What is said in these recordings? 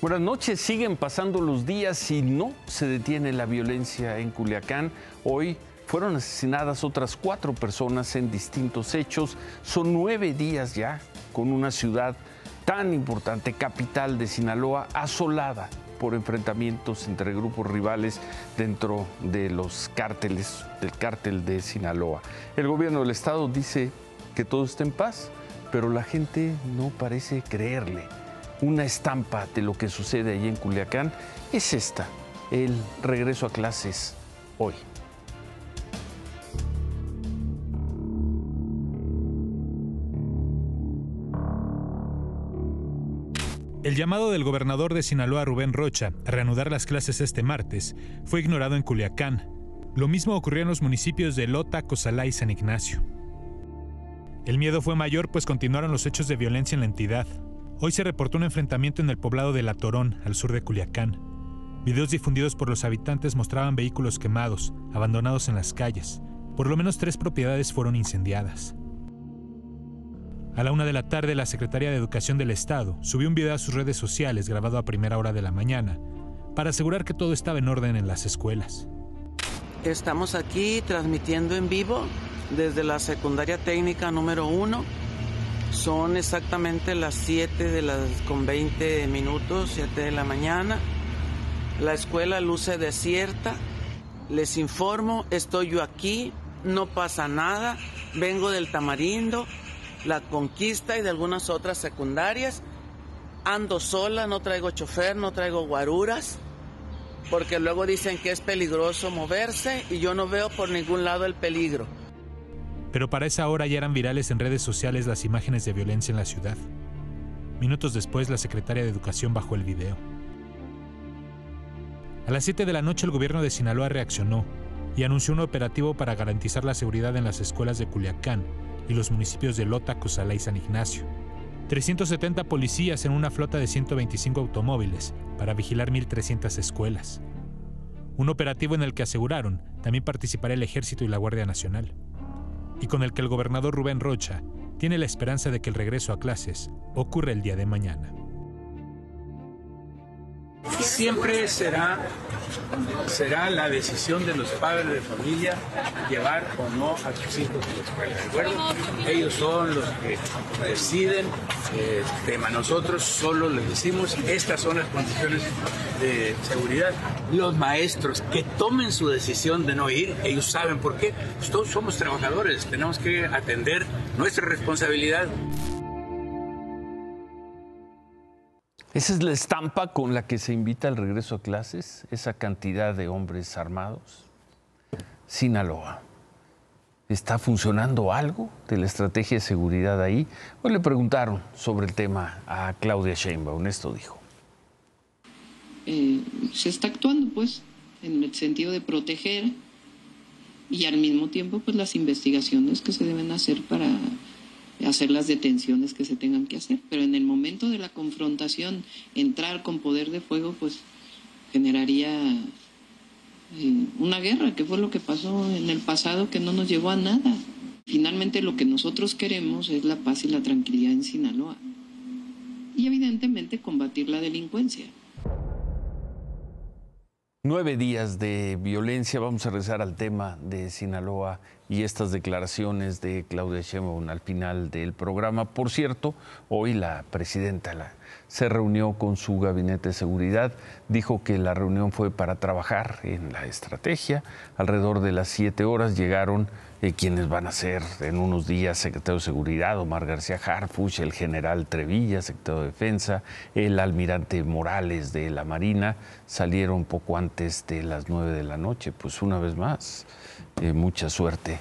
Buenas noches, siguen pasando los días y no se detiene la violencia en Culiacán. Hoy fueron asesinadas otras 4 personas en distintos hechos. Son 9 días ya con una ciudad tan importante, capital de Sinaloa, asolada por enfrentamientos entre grupos rivales dentro de los cárteles, del cártel de Sinaloa. El gobierno del estado dice que todo está en paz, pero la gente no parece creerle. Una estampa de lo que sucede allí en Culiacán es esta, el regreso a clases hoy. El llamado del gobernador de Sinaloa, Rubén Rocha, a reanudar las clases este martes fue ignorado en Culiacán. Lo mismo ocurrió en los municipios de Lota, Cozalá y San Ignacio. El miedo fue mayor, pues continuaron los hechos de violencia en la entidad. Hoy se reportó un enfrentamiento en el poblado de La Torón, al sur de Culiacán. Videos difundidos por los habitantes mostraban vehículos quemados, abandonados en las calles. Por lo menos 3 propiedades fueron incendiadas. A la 1 de la tarde, la secretaria de Educación del Estado subió un video a sus redes sociales grabado a primera hora de la mañana para asegurar que todo estaba en orden en las escuelas. Estamos aquí transmitiendo en vivo desde la secundaria técnica número 1. Son exactamente las 7:20 minutos, 7 de la mañana. La escuela luce desierta. Les informo, estoy yo aquí, no pasa nada. Vengo del Tamarindo, La Conquista y de algunas otras secundarias. Ando sola, no traigo chofer, no traigo guaruras, porque luego dicen que es peligroso moverse y yo no veo por ningún lado el peligro. Pero para esa hora ya eran virales en redes sociales las imágenes de violencia en la ciudad. Minutos después, la secretaria de Educación bajó el video. A las 7 de la noche, el gobierno de Sinaloa reaccionó y anunció un operativo para garantizar la seguridad en las escuelas de Culiacán y los municipios de Lota, Cozalá y San Ignacio. 370 policías en una flota de 125 automóviles para vigilar 1,300 escuelas. Un operativo en el que aseguraron también participará el Ejército y la Guardia Nacional, y con el que el gobernador Rubén Rocha tiene la esperanza de que el regreso a clases ocurra el día de mañana. Siempre será la decisión de los padres de familia llevar o no a sus hijos a la escuela, ¿de acuerdo? Ellos son los que deciden, nosotros solo les decimos, estas son las condiciones de seguridad. Los maestros que tomen su decisión de no ir, ellos saben por qué. Pues todos somos trabajadores, tenemos que atender nuestra responsabilidad. Esa es la estampa con la que se invita al regreso a clases, esa cantidad de hombres armados. Sinaloa. ¿Está funcionando algo de la estrategia de seguridad ahí? Hoy le preguntaron sobre el tema a Claudia Sheinbaum. Esto dijo. Se está actuando, pues, en el sentido de proteger y al mismo tiempo, pues, las investigaciones que se deben hacer para hacer las detenciones que se tengan que hacer, pero en el momento de la confrontación, entrar con poder de fuego, pues generaría una guerra, que fue lo que pasó en el pasado, que no nos llevó a nada. Finalmente lo que nosotros queremos es la paz y la tranquilidad en Sinaloa y evidentemente combatir la delincuencia. 9 días de violencia. Vamos a regresar al tema de Sinaloa y estas declaraciones de Claudia Sheinbaum al final del programa. Por cierto, hoy la presidenta se reunió con su gabinete de seguridad. Dijo que la reunión fue para trabajar en la estrategia. Alrededor de las 7 horas llegaron quienes van a ser en unos días secretario de Seguridad, Omar García Harfuch, el general Trevilla, secretario de Defensa, el almirante Morales de la Marina. Salieron poco antes de las 9 de la noche. Pues una vez más, mucha suerte.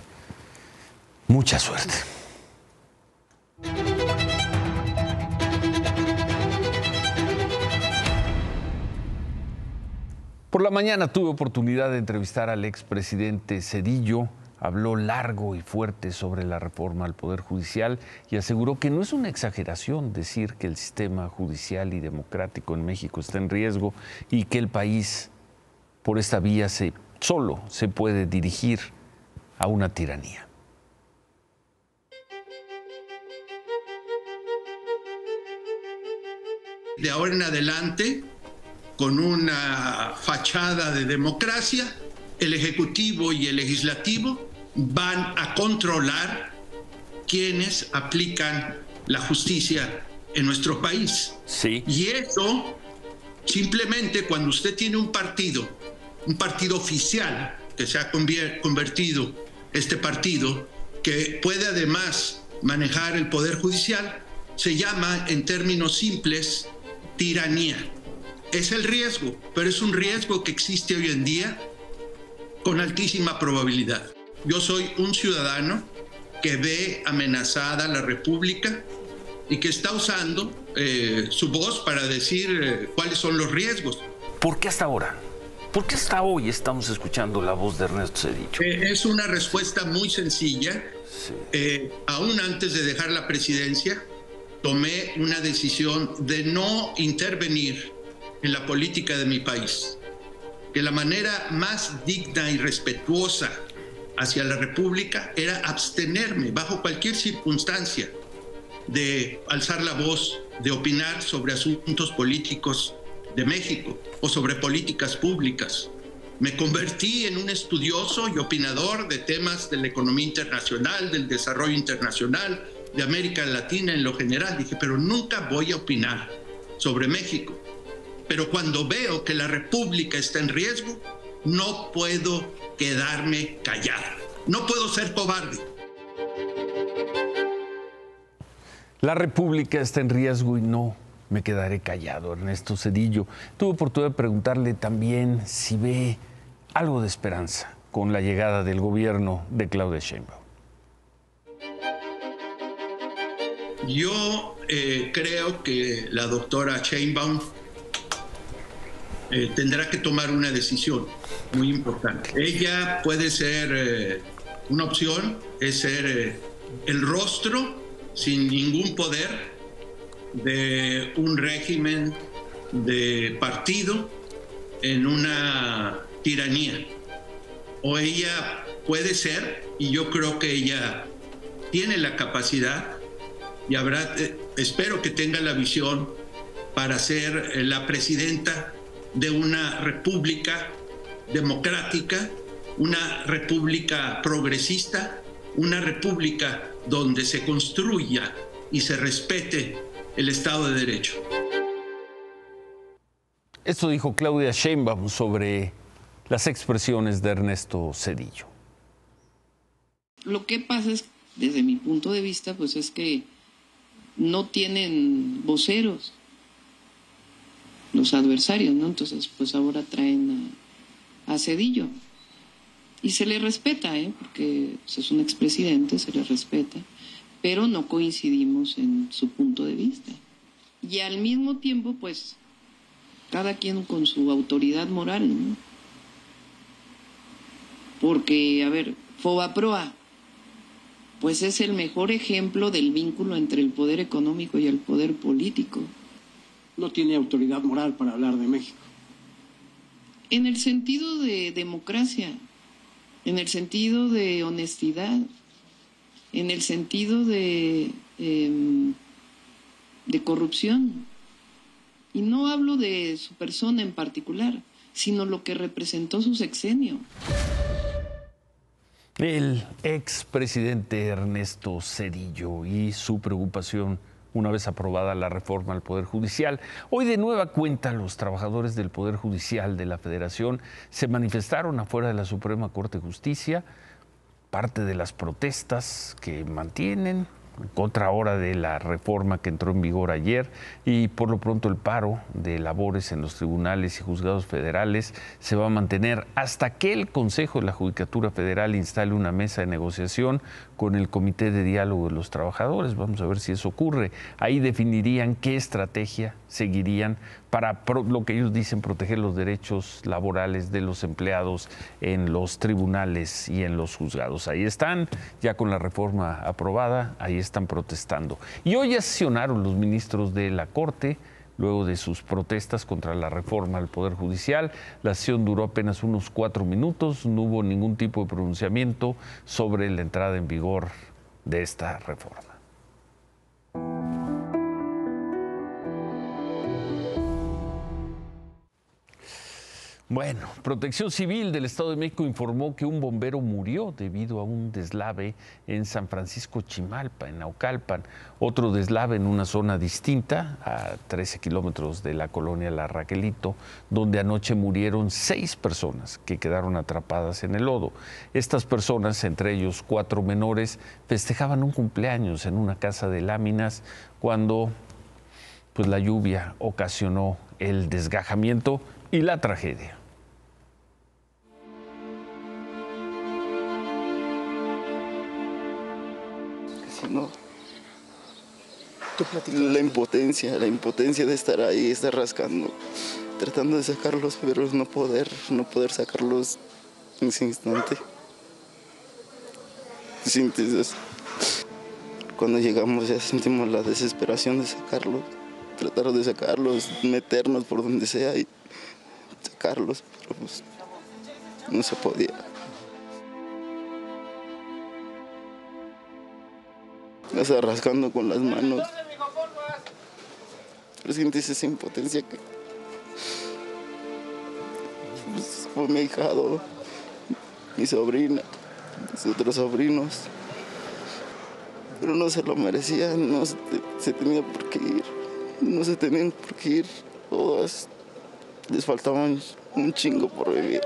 Mucha suerte. Por la mañana tuve oportunidad de entrevistar al expresidente Zedillo. Habló largo y fuerte sobre la reforma al Poder Judicial y aseguró que no es una exageración decir que el sistema judicial y democrático en México está en riesgo y que el país por esta vía solo se puede dirigir a una tiranía. De ahora en adelante con una fachada de democracia, el Ejecutivo y el Legislativo van a controlar quienes aplican la justicia en nuestro país. Sí. Y eso, simplemente cuando usted tiene un partido oficial, que se ha convertido este partido, que puede además manejar el Poder Judicial, se llama, en términos simples, tiranía. Es el riesgo, pero es un riesgo que existe hoy en día con altísima probabilidad. Yo soy un ciudadano que ve amenazada la República y que está usando su voz para decir cuáles son los riesgos. ¿Por qué hasta ahora? ¿Por qué hasta hoy estamos escuchando la voz de Ernesto Zedillo? Es una respuesta muy sencilla. Sí. Aún antes de dejar la presidencia, tomé una decisión de no intervenir en la política de mi país. Que la manera más digna y respetuosa hacia la República era abstenerme bajo cualquier circunstancia de alzar la voz, de opinar sobre asuntos políticos de México o sobre políticas públicas. Me convertí en un estudioso y opinador de temas de la economía internacional, del desarrollo internacional, de América Latina en lo general. Dije, pero nunca voy a opinar sobre México. Pero cuando veo que la República está en riesgo, no puedo quedarme callado. No puedo ser cobarde. La República está en riesgo y no me quedaré callado. Ernesto Zedillo. Tuve oportunidad de preguntarle también si ve algo de esperanza con la llegada del gobierno de Claudia Sheinbaum. Yo creo que la doctora Sheinbaum tendrá que tomar una decisión muy importante. Ella puede ser una opción, es ser el rostro sin ningún poder de un régimen de partido en una tiranía. O ella puede ser, y yo creo que ella tiene la capacidad, y espero que tenga la visión para ser la presidenta de una república democrática, una república progresista, una república donde se construya y se respete el Estado de Derecho. Esto dijo Claudia Sheinbaum sobre las expresiones de Ernesto Zedillo. Lo que pasa es, desde mi punto de vista, pues es que no tienen voceros los adversarios, ¿no? Entonces, pues ahora traen a Zedillo. Y se le respeta, porque pues, es un expresidente, se le respeta, pero no coincidimos en su punto de vista. Y al mismo tiempo, pues, cada quien con su autoridad moral, ¿no? Porque, a ver, Fobaproa, pues es el mejor ejemplo del vínculo entre el poder económico y el poder político. No tiene autoridad moral para hablar de México. En el sentido de democracia, en el sentido de honestidad, en el sentido de corrupción. Y no hablo de su persona en particular, sino lo que representó su sexenio. El expresidente Ernesto Zedillo y su preocupación una vez aprobada la reforma al Poder Judicial. Hoy de nueva cuenta los trabajadores del Poder Judicial de la Federación se manifestaron afuera de la Suprema Corte de Justicia, parte de las protestas que mantienen en contra ahora de la reforma que entró en vigor ayer, y por lo pronto el paro de labores en los tribunales y juzgados federales se va a mantener hasta que el Consejo de la Judicatura Federal instale una mesa de negociación con el Comité de Diálogo de los Trabajadores. Vamos a ver si eso ocurre. Ahí definirían qué estrategia seguirían para lo que ellos dicen proteger los derechos laborales de los empleados en los tribunales y en los juzgados. Ahí están, ya con la reforma aprobada, ahí están protestando. Y hoy ya sesionaron los ministros de la Corte, luego de sus protestas contra la reforma al Poder Judicial. La sesión duró apenas unos 4 minutos, no hubo ningún tipo de pronunciamiento sobre la entrada en vigor de esta reforma. Bueno, Protección Civil del Estado de México informó que un bombero murió debido a un deslave en San Francisco Chimalpa, en Naucalpan. Otro deslave en una zona distinta, a 13 kilómetros de la colonia La Raquelito, donde anoche murieron 6 personas que quedaron atrapadas en el lodo. Estas personas, entre ellos 4 menores, festejaban un cumpleaños en una casa de láminas cuando pues, la lluvia ocasionó el desgajamiento y la tragedia. No. La impotencia de estar ahí, estar rascando, tratando de sacarlos, pero no poder sacarlos en ese instante. Sientes, cuando llegamos ya sentimos la desesperación de sacarlos, tratar de sacarlos, meternos por donde sea y sacarlos, pero pues no se podía. O sea, rascando con las manos. Pero sientes esa impotencia que pues, fue mi ahijado, mi sobrina, mis otros sobrinos. Pero no se lo merecían, no se tenía por qué ir. No se tenían por qué ir. Todas les faltaba un chingo por vivir.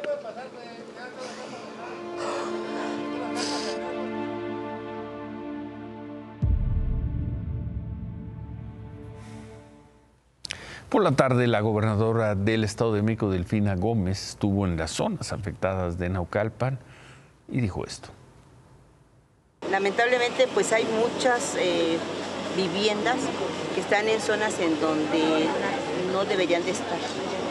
Por la tarde, la gobernadora del Estado de México, Delfina Gómez, estuvo en las zonas afectadas de Naucalpan y dijo esto. Lamentablemente, pues hay muchas viviendas que están en zonas en donde no deberían de estar.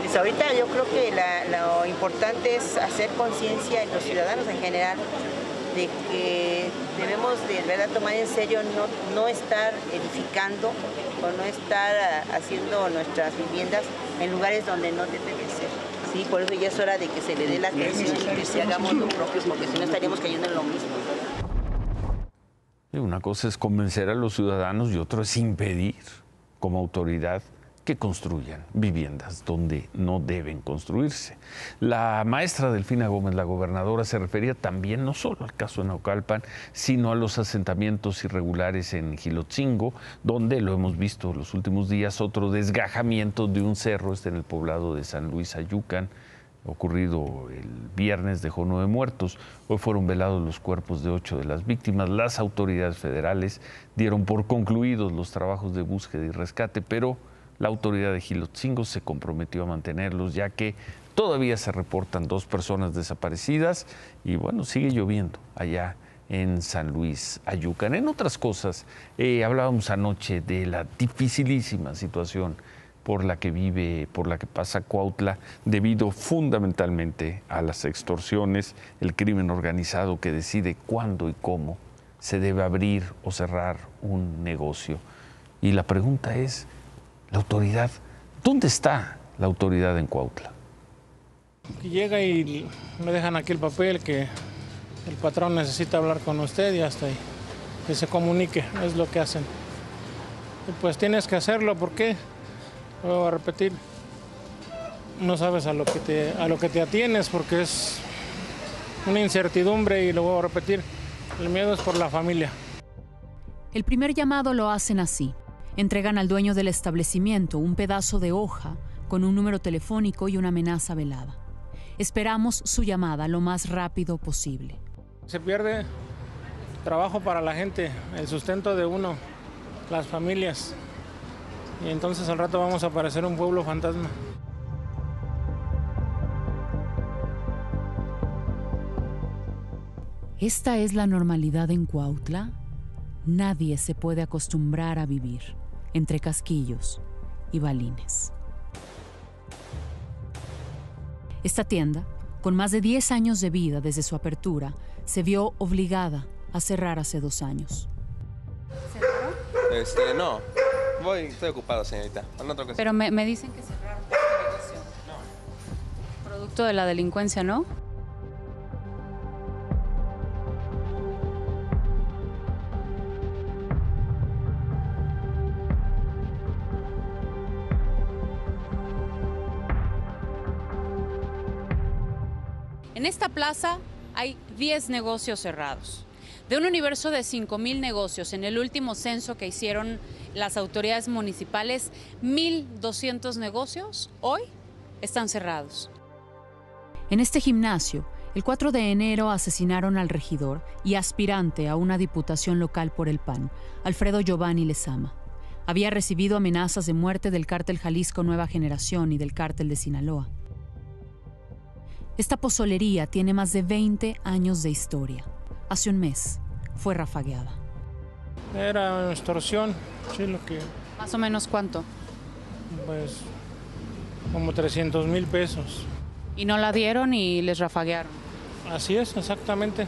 Pues ahorita yo creo que lo importante es hacer conciencia en los ciudadanos en general de que debemos de verdad tomar en serio no estar edificando o no estar haciendo nuestras viviendas en lugares donde no deben de ser. Sí, por eso ya es hora de que se le dé la atención y que se hagamos lo propio, porque si no estaríamos cayendo en lo mismo. Una cosa es convencer a los ciudadanos y otra es impedir, como autoridad, que construyan viviendas donde no deben construirse. La maestra Delfina Gómez, la gobernadora, se refería también no solo al caso de Naucalpan, sino a los asentamientos irregulares en Jilotzingo, donde lo hemos visto los últimos días, otro desgajamiento de un cerro, en el poblado de San Luis Ayucan, ocurrido el viernes, dejó 9 muertos. Hoy fueron velados los cuerpos de 8 de las víctimas. Las autoridades federales dieron por concluidos los trabajos de búsqueda y rescate, pero la autoridad de Jilotzingo se comprometió a mantenerlos, ya que todavía se reportan 2 personas desaparecidas y bueno, sigue lloviendo allá en San Luis Ayucan. En otras cosas, hablábamos anoche de la dificilísima situación por la que pasa Cuautla, debido fundamentalmente a las extorsiones, el crimen organizado que decide cuándo y cómo se debe abrir o cerrar un negocio. Y la pregunta es, la autoridad, ¿dónde está la autoridad en Cuautla? Llega y me dejan aquí el papel que el patrón necesita hablar con usted y hasta ahí, que se comunique, es lo que hacen. Y pues tienes que hacerlo, ¿por qué? Voy a repetir, no sabes a lo que te atienes porque es una incertidumbre y lo voy a repetir, el miedo es por la familia. El primer llamado lo hacen así. Entregan al dueño del establecimiento un pedazo de hoja con un número telefónico y una amenaza velada. Esperamos su llamada lo más rápido posible. Se pierde trabajo para la gente, el sustento de uno, las familias. Y entonces al rato vamos a parecer un pueblo fantasma. ¿Esta es la normalidad en Cuautla? Nadie se puede acostumbrar a vivir entre casquillos y balines. Esta tienda, con más de 10 años de vida desde su apertura, se vio obligada a cerrar hace 2 años. ¿Cerraron? No. Estoy ocupado, señorita. Pero me dicen que cerraron este negocio. No. Producto de la delincuencia, ¿no? En esta plaza hay 10 negocios cerrados. De un universo de 5,000 negocios, en el último censo que hicieron las autoridades municipales, 1,200 negocios hoy están cerrados. En este gimnasio, el 4 de enero asesinaron al regidor y aspirante a una diputación local por el PAN, Alfredo Giovanni Lezama. Había recibido amenazas de muerte del cártel Jalisco Nueva Generación y del cártel de Sinaloa. Esta pozolería tiene más de 20 años de historia. Hace un mes fue rafagueada. Era extorsión, sí, lo que... ¿Más o menos cuánto? Pues como 300,000 pesos. ¿Y no la dieron y les rafaguearon? Así es, exactamente.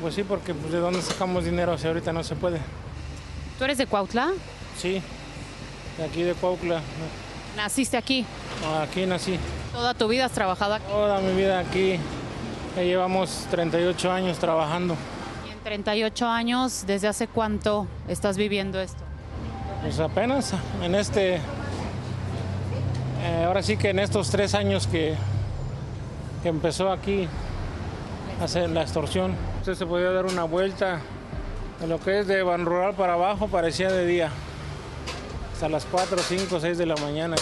Pues sí, porque pues, ¿de dónde sacamos dinero si ahorita no se puede? ¿Tú eres de Cuautla? Sí, de aquí de Cuautla. ¿Naciste aquí? Aquí nací. ¿Toda tu vida has trabajado aquí? Toda mi vida aquí. Ya llevamos 38 años trabajando. ¿Y en 38 años, desde hace cuánto estás viviendo esto? Pues apenas en ahora sí que en estos 3 años que empezó aquí a hacer la extorsión. Usted se podía dar una vuelta de lo que es de Ban Rural para abajo, parecía de día. Hasta las 4, 5, 6 de la mañana.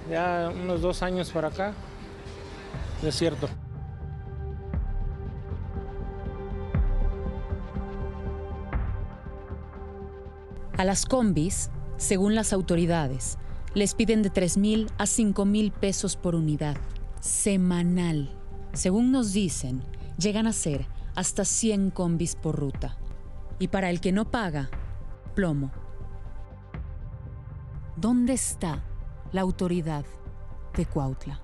Ya unos 2 años para acá, desierto. A las combis, según las autoridades, les piden de 3,000 a 5,000 pesos por unidad, semanal. Según nos dicen, llegan a ser hasta 100 combis por ruta. Y para el que no paga, plomo. ¿Dónde está la autoridad de Cuautla?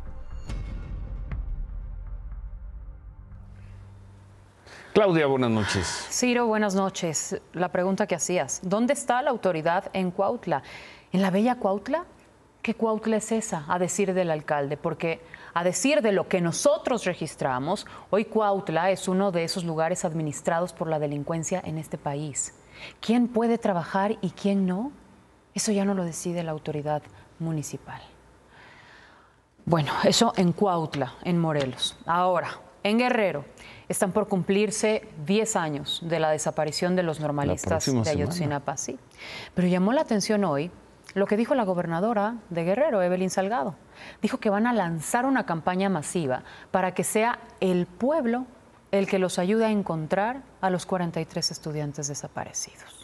Claudia, buenas noches. Ciro, buenas noches. La pregunta que hacías, ¿dónde está la autoridad en Cuautla? ¿En la bella Cuautla? ¿Qué Cuautla es esa, a decir del alcalde? Porque a decir de lo que nosotros registramos, hoy Cuautla es uno de esos lugares administrados por la delincuencia en este país. ¿Quién puede trabajar y quién no? Eso ya no lo decide la autoridad municipal. Bueno, eso en Cuautla, en Morelos. Ahora, en Guerrero, están por cumplirse 10 años de la desaparición de los normalistas de Ayotzinapa. Sí. Pero llamó la atención hoy lo que dijo la gobernadora de Guerrero, Evelyn Salgado. Dijo que van a lanzar una campaña masiva para que sea el pueblo el que los ayude a encontrar a los 43 estudiantes desaparecidos.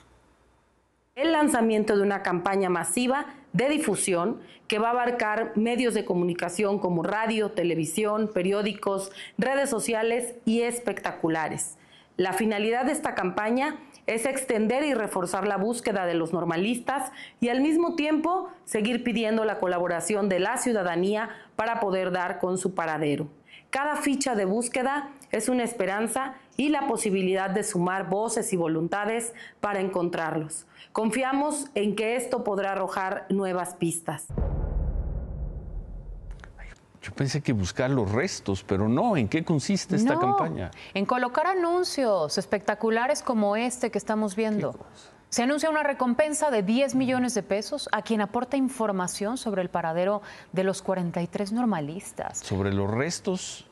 El lanzamiento de una campaña masiva de difusión que va a abarcar medios de comunicación como radio, televisión, periódicos, redes sociales y espectaculares. La finalidad de esta campaña es extender y reforzar la búsqueda de los normalistas y al mismo tiempo seguir pidiendo la colaboración de la ciudadanía para poder dar con su paradero. Cada ficha de búsqueda es una esperanza y la posibilidad de sumar voces y voluntades para encontrarlos. Confiamos en que esto podrá arrojar nuevas pistas. Yo pensé que buscar los restos, pero no. ¿En qué consiste esta campaña? En colocar anuncios espectaculares como este que estamos viendo. Se anuncia una recompensa de 10 millones de pesos a quien aporta información sobre el paradero de los 43 normalistas. ¿Sobre los restos?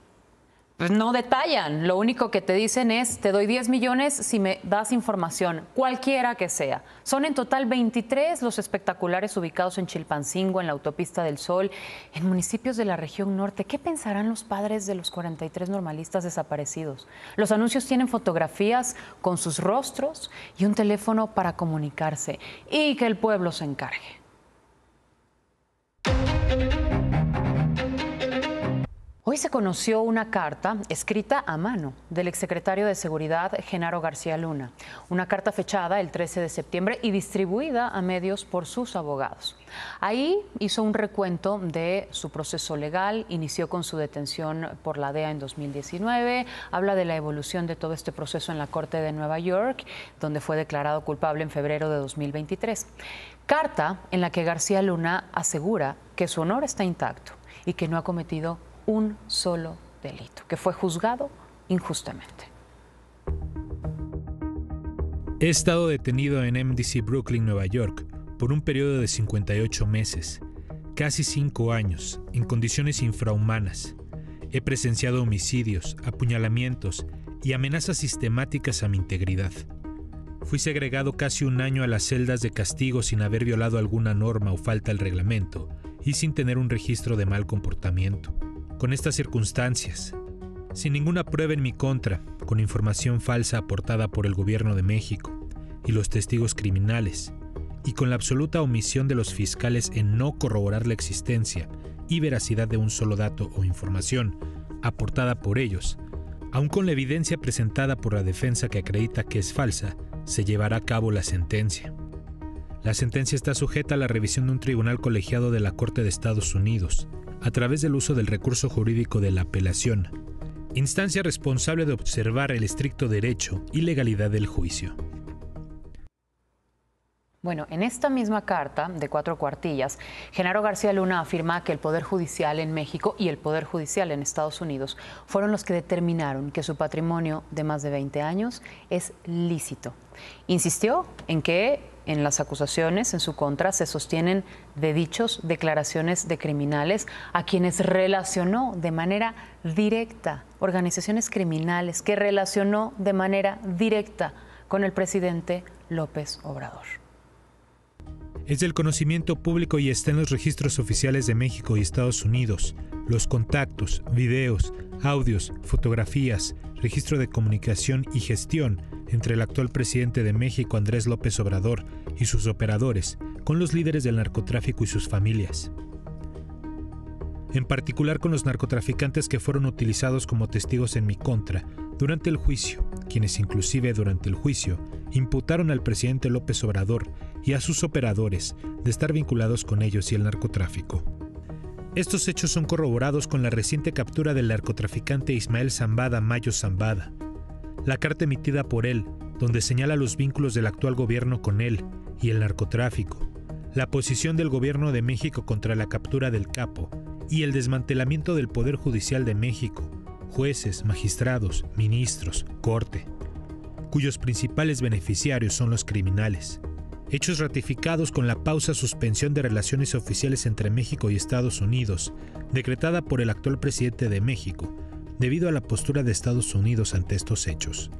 Pues no detallan, lo único que te dicen es, te doy 10 millones si me das información, cualquiera que sea. Son en total 23 los espectaculares ubicados en Chilpancingo, en la Autopista del Sol, en municipios de la región norte. ¿Qué pensarán los padres de los 43 normalistas desaparecidos? Los anuncios tienen fotografías con sus rostros y un teléfono para comunicarse y que el pueblo se encargue. Hoy se conoció una carta escrita a mano del exsecretario de Seguridad, Genaro García Luna. Una carta fechada el 13 de septiembre y distribuida a medios por sus abogados. Ahí hizo un recuento de su proceso legal, inició con su detención por la DEA en 2019, habla de la evolución de todo este proceso en la Corte de Nueva York, donde fue declarado culpable en febrero de 2023. Carta en la que García Luna asegura que su honor está intacto y que no ha cometido un solo delito, que fue juzgado injustamente. He estado detenido en MDC Brooklyn, Nueva York, por un periodo de 58 meses, casi 5 años, en condiciones infrahumanas. He presenciado homicidios, apuñalamientos y amenazas sistemáticas a mi integridad. Fui segregado casi un año a las celdas de castigo sin haber violado alguna norma o falta al reglamento y sin tener un registro de mal comportamiento. Con estas circunstancias, sin ninguna prueba en mi contra, con información falsa aportada por el gobierno de México y los testigos criminales, y con la absoluta omisión de los fiscales en no corroborar la existencia y veracidad de un solo dato o información aportada por ellos, aun con la evidencia presentada por la defensa que acredita que es falsa, se llevará a cabo la sentencia. La sentencia está sujeta a la revisión de un tribunal colegiado de la Corte de Estados Unidos, a través del uso del recurso jurídico de la apelación, instancia responsable de observar el estricto derecho y legalidad del juicio. Bueno, en esta misma carta de 4 cuartillas, Genaro García Luna afirma que el Poder Judicial en México y el Poder Judicial en Estados Unidos fueron los que determinaron que su patrimonio de más de 20 años es lícito. Insistió en que en las acusaciones en su contra se sostienen de dichos declaraciones de criminales a quienes relacionó de manera directa, organizaciones criminales que relacionó de manera directa con el presidente López Obrador. Es del conocimiento público y está en los registros oficiales de México y Estados Unidos, los contactos, videos, audios, fotografías, registro de comunicación y gestión entre el actual presidente de México, Andrés López Obrador, y sus operadores, con los líderes del narcotráfico y sus familias. En particular con los narcotraficantes que fueron utilizados como testigos en mi contra durante el juicio, quienes inclusive durante el juicio imputaron al presidente López Obrador y a sus operadores de estar vinculados con ellos y el narcotráfico. Estos hechos son corroborados con la reciente captura del narcotraficante Ismael Zambada Mayo Zambada, la carta emitida por él, donde señala los vínculos del actual gobierno con él y el narcotráfico, la posición del gobierno de México contra la captura del capo y el desmantelamiento del Poder Judicial de México, jueces, magistrados, ministros, corte, cuyos principales beneficiarios son los criminales. Hechos ratificados con la suspensión de relaciones oficiales entre México y Estados Unidos, decretada por el actual presidente de México, debido a la postura de Estados Unidos ante estos hechos.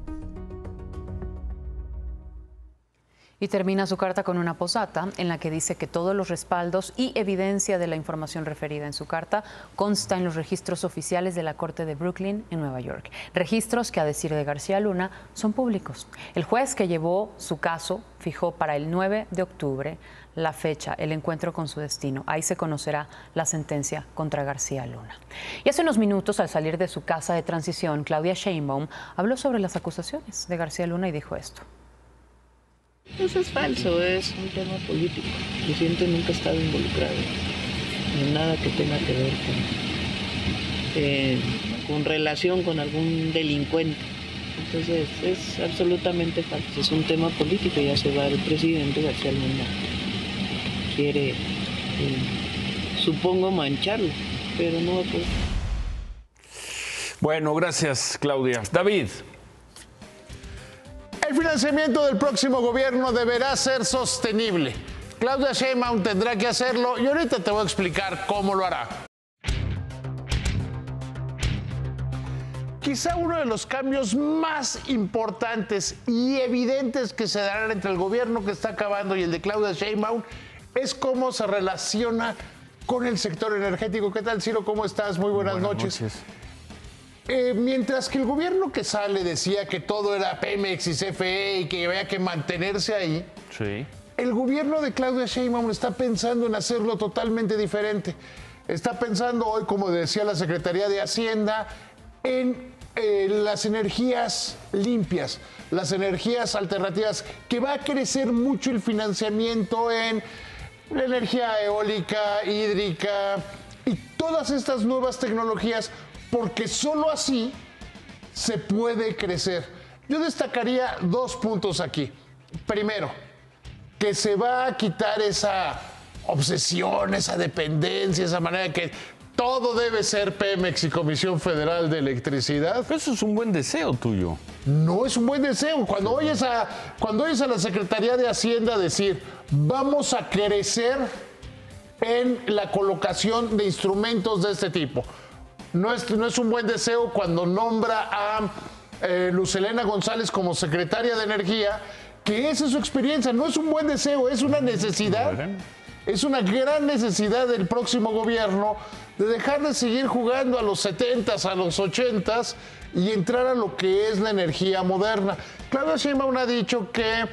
Y termina su carta con una posata en la que dice que todos los respaldos y evidencia de la información referida en su carta consta en los registros oficiales de la Corte de Brooklyn en Nueva York. Registros que, a decir de García Luna, son públicos. El juez que llevó su caso fijó para el 9 de octubre la fecha, el encuentro con su destino. Ahí se conocerá la sentencia contra García Luna. Y hace unos minutos, al salir de su casa de transición, Claudia Sheinbaum habló sobre las acusaciones de García Luna y dijo esto. Eso es falso, es un tema político. El presidente nunca ha estado involucrado en nada que tenga que ver con relación con algún delincuente. Entonces es absolutamente falso. Es un tema político, ya se va el presidente García Luna. Quiere, supongo, mancharlo, pero no va a poder. Bueno, gracias, Claudia. David. El financiamiento del próximo gobierno deberá ser sostenible. Claudia Sheinbaum tendrá que hacerlo y ahorita te voy a explicar cómo lo hará. Quizá uno de los cambios más importantes y evidentes que se darán entre el gobierno que está acabando y el de Claudia Sheinbaum es cómo se relaciona con el sector energético. ¿Qué tal, Ciro? ¿Cómo estás? Muy buenas noches. Mientras que el gobierno que sale decía que todo era Pemex y CFE y que había que mantenerse ahí, sí, el gobierno de Claudia Sheinbaum está pensando en hacerlo totalmente diferente. Está pensando hoy, como decía la Secretaría de Hacienda, en las energías limpias, las energías alternativas, que va a crecer mucho el financiamiento en la energía eólica, hídrica y todas estas nuevas tecnologías, porque solo así se puede crecer. Yo destacaría 2 puntos aquí. Primero, que se va a quitar esa obsesión, esa dependencia, esa manera de que todo debe ser Pemex y Comisión Federal de Electricidad. Eso es un buen deseo tuyo. No es un buen deseo. Cuando oyes a la Secretaría de Hacienda decir, vamos a crecer en la colocación de instrumentos de este tipo. no es un buen deseo cuando nombra a Luz Helena González como secretaria de Energía, que esa es su experiencia. No es un buen deseo, es una necesidad. Es una gran necesidad del próximo gobierno de dejar de seguir jugando a los 70s, a los 80s y entrar a lo que es la energía moderna. Claudia Sheinbaum ha dicho que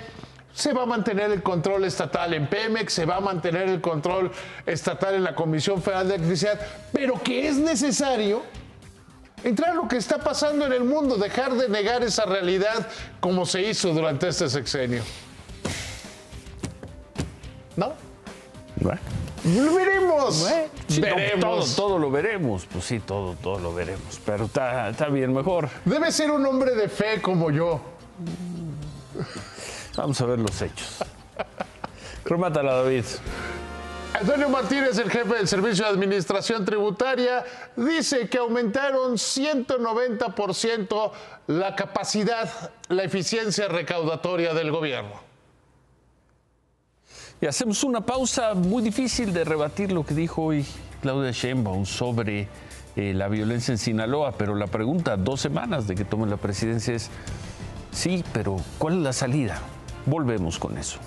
se va a mantener el control estatal en Pemex, se va a mantener el control estatal en la Comisión Federal de Electricidad, pero que es necesario entrar a lo que está pasando en el mundo, dejar de negar esa realidad como se hizo durante este sexenio. ¿No? Bueno. ¡Lo veremos! Bueno, sí, veremos. Todo lo veremos. Pues sí, todo lo veremos. Pero está bien, mejor. Debe ser un hombre de fe como yo. Vamos a ver los hechos. Remátala, David. Antonio Martínez, el jefe del Servicio de Administración Tributaria, dice que aumentaron 190% la capacidad, la eficiencia recaudatoria del gobierno. Y hacemos una pausa. Muy difícil de rebatir lo que dijo hoy Claudia Sheinbaum sobre la violencia en Sinaloa, pero la pregunta, 2 semanas de que tome la presidencia, es sí, pero ¿cuál es la salida? Volvemos con eso.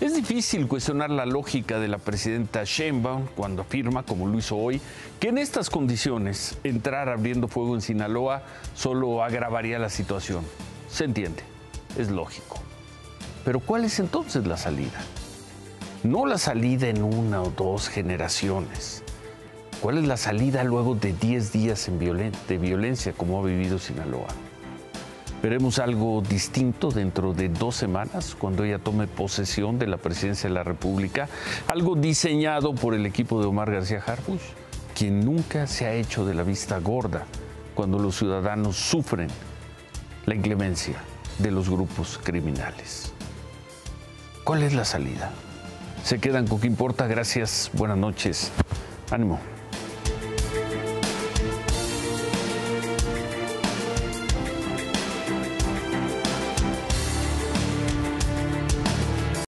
Es difícil cuestionar la lógica de la presidenta Sheinbaum cuando afirma, como lo hizo hoy, que en estas condiciones entrar abriendo fuego en Sinaloa solo agravaría la situación. Se entiende, es lógico. Pero ¿cuál es entonces la salida? No la salida en 1 o 2 generaciones. ¿Cuál es la salida luego de 10 días de violencia como ha vivido Sinaloa? Veremos algo distinto dentro de 2 semanas, cuando ella tome posesión de la presidencia de la República, algo diseñado por el equipo de Omar García Harfuch, quien nunca se ha hecho de la vista gorda cuando los ciudadanos sufren la inclemencia de los grupos criminales. ¿Cuál es la salida? Se quedan con ¿Qué importa? Gracias, buenas noches, ánimo.